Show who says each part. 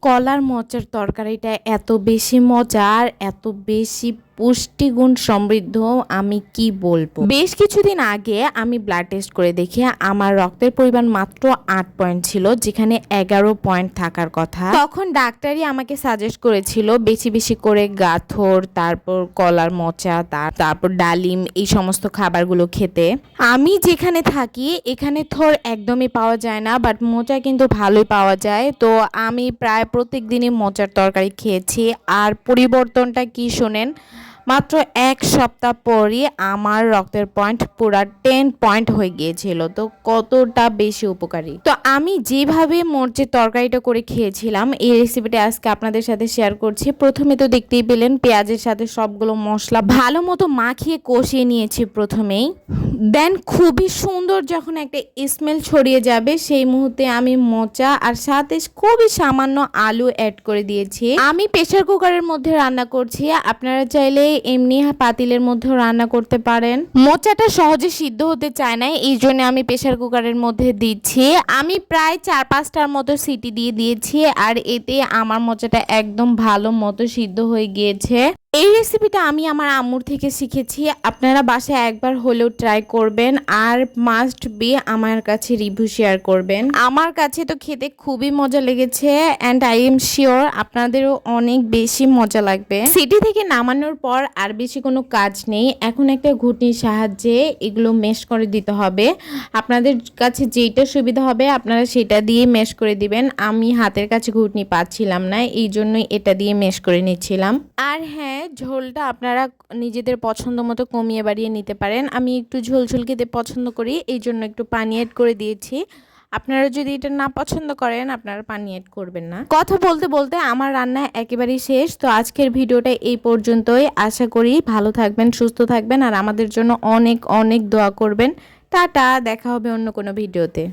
Speaker 1: কলার মোচার তরকারিটা এত বেশি মজা আর এত বেশি পুষ্টিগুণ সমৃদ্ধ, আমি কি বলবো। বেশ কিছুদিন আগে আমি ব্লাড টেস্ট করে দেখি আমার রক্তের পরিমাণ মাত্র 8 পয়েন্ট ছিল, যেখানে 11 পয়েন্ট থাকার কথা। তখন ডাক্তারই আমাকে সাজেস্ট করেছিল বেশি বেশি করে গাথর, তারপর কলার মোচা, তারপর ডালিম, এই সমস্ত খাবারগুলো খেতে। আমি যেখানে থাকি এখানে থর একদমই পাওয়া যায় না, বাট মোচা কিন্তু ভালোই পাওয়া যায়। তো আমি প্রায় প্রত্যেক দিনই মোচার তরকারি খেয়েছি। আর পরিবর্তনটা কি শোনেন, মাত্র 1 সপ্তাহ পরই আমার রক্তের পয়েন্ট পুরা 10 পয়েন্ট হয়ে গিয়েছিল। তো কতটা বেশি উপকারী। তো আমি যেভাবে মোচের তরকারিটা করে খেয়েছিলাম এই রেসিপিটা আজকে আপনাদের সাথে শেয়ার করছি। প্রথমে তো দেখতেই পেলেন পেঁয়াজের সাথে সবগুলো মশলা ভালো মতো মাখিয়ে কষিয়ে নিয়েছি প্রথমেই। দেন খুবই সুন্দর যখন একটা স্মেল ছড়িয়ে যাবে সেই মুহূর্তে আমি মোচা আর সাথে খুবই সামান্য আলু অ্যাড করে দিয়েছি। আমি প্রেসার কুকারের মধ্যে রান্না করছি, আপনারা চাইলে এমনি পাতিলের মধ্যেও রান্না করতে পারেন। মোচাটা সহজে সিদ্ধ হতে চায় না, এই জন্য আমি প্রেসার কুকারের মধ্যে দিচ্ছি। আমি প্রায় 4-5টার মতো সিটি দিয়ে দিয়েছি আর এতে আমার মোচাটা একদম ভালো মতো সিদ্ধ হয়ে গিয়েছে। এই রেসিপিটা আমি আমার আম্মুর থেকে শিখেছি, আপনারা বাসায় একবার হলেও ট্রাই করবেন আর মাস্ট বি আমার কাছে রিভিউ শেয়ার করবেন। আমার কাছে তো খেতে খুবই মজা লেগেছে অ্যান্ড আই এম শিওর আপনাদেরও অনেক বেশি মজা লাগবে। সিটি থেকে নামানোর পর আর বেশি কোনো কাজ নেই, এখন একটা ঘুটনির সাহায্যে এগুলো মেশ করে দিতে হবে। আপনাদের কাছে যেইটা সুবিধা হবে আপনারা সেটা দিয়ে মেশ করে দিবেন। আমি হাতের কাছে ঘুটনি পাচ্ছিলাম না, এই জন্যই এটা দিয়ে মেশ করে নিচ্ছিলাম। আর হ্যাঁ, ঝোলটা আপনারা নিজেদের পছন্দ মতো কমিয়ে বাড়িয়ে নিতে পারেন। আমি একটু ঝোল ঝোল খেতে পছন্দ করি, এই জন্য একটু পানি অ্যাড করে দিয়েছি। আপনারা যদি এটা না পছন্দ করেন আপনারা পানি অ্যাড করবেন না। কথা বলতে বলতে আমার রান্না একেবারেই শেষ। তো আজকের ভিডিওটা এই পর্যন্তই। আশা করি ভালো থাকবেন, সুস্থ থাকবেন আর আমাদের জন্য অনেক অনেক দোয়া করবেন। টাটা, দেখা হবে অন্য কোনো ভিডিওতে।